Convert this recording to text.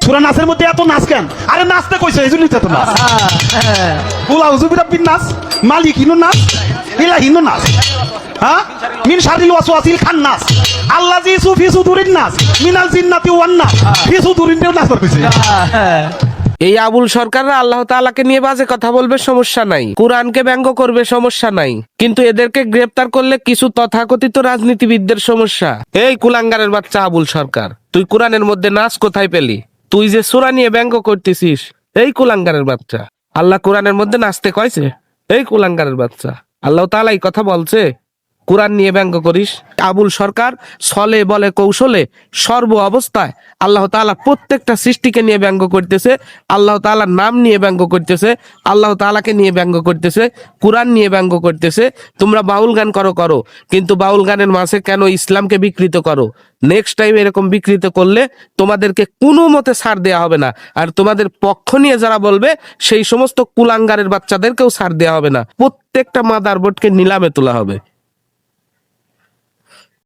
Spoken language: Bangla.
সুরা নাচের মধ্যে এত নাচ কেন? আরে নাচতে কইছে এই জন্যই তো এত নাচ। কুল আউযু বিরাব্বিন নাস, মালিক হিনু নাস, ইলাহিনু নাস, হ্যাঁ মিন শারিল ওয়াসওয়াসিল খান্নাস, আল্লাযী ফি সুদুরিন নাস মিনাল জিন্নাতি ওয়ান নাস, ফি সুদুরিন নাস কইছে। এই আবুল সরকাররা আল্লাহ তাআলাকে নিয়ে বাজে কথা বলবে, সমস্যা নাই, কোরআনকে ব্যঙ্গ করবে, সমস্যা নাই, কিন্তু এদেরকে গ্রেফতার করলে কিছু তথাকথিত রাজনীতিবিদদের সমস্যা। এই কুলাঙ্গারের বাচ্চা আবুল সরকার, তুই কোরআনের মধ্যে নাচ কোথায় পেলি? তুই যে সূরা নিয়ে ব্যঙ্গ করতেছিস, এই কুলাঙ্গারের বাচ্চা, আল্লাহ কোরআনের মধ্যে নাচতে কইছে? এই কুলাঙ্গারের বাচ্চা, আল্লাহ তাআলা এই কথা বলছে কোরআন নিয়ে ব্যঙ্গ করিস? আবুল সরকার ছলে বলে কৌশলে সর্ব অবস্থায় আল্লাহ তাআলা প্রত্যেকটা সৃষ্টিকে নিয়ে ব্যঙ্গ করতেছে, আল্লাহ তাআলার নাম নিয়ে ব্যঙ্গ করতেছে, আল্লাহ তাআলাকে নিয়ে ব্যঙ্গ করতেছে, কোরআন নিয়ে ব্যঙ্গ করতেছে। তোমরা বাউল গান করো, কিন্তু বাউল গানের মাঝে কেন ইসলামকে বিকৃত করো? নেক্সট টাইম এরকম বিকৃত করলে তোমাদেরকে কোনো মতে ছাড় দেওয়া হবে না, আর তোমাদের পক্ষ নিয়ে যারা বলবে সেই সমস্ত কুলাঙ্গারের বাচ্চাদেরকেও ছাড় দেওয়া হবে না, প্রত্যেকটা মাদারবোর্ডকে নিলামে তোলা হবে।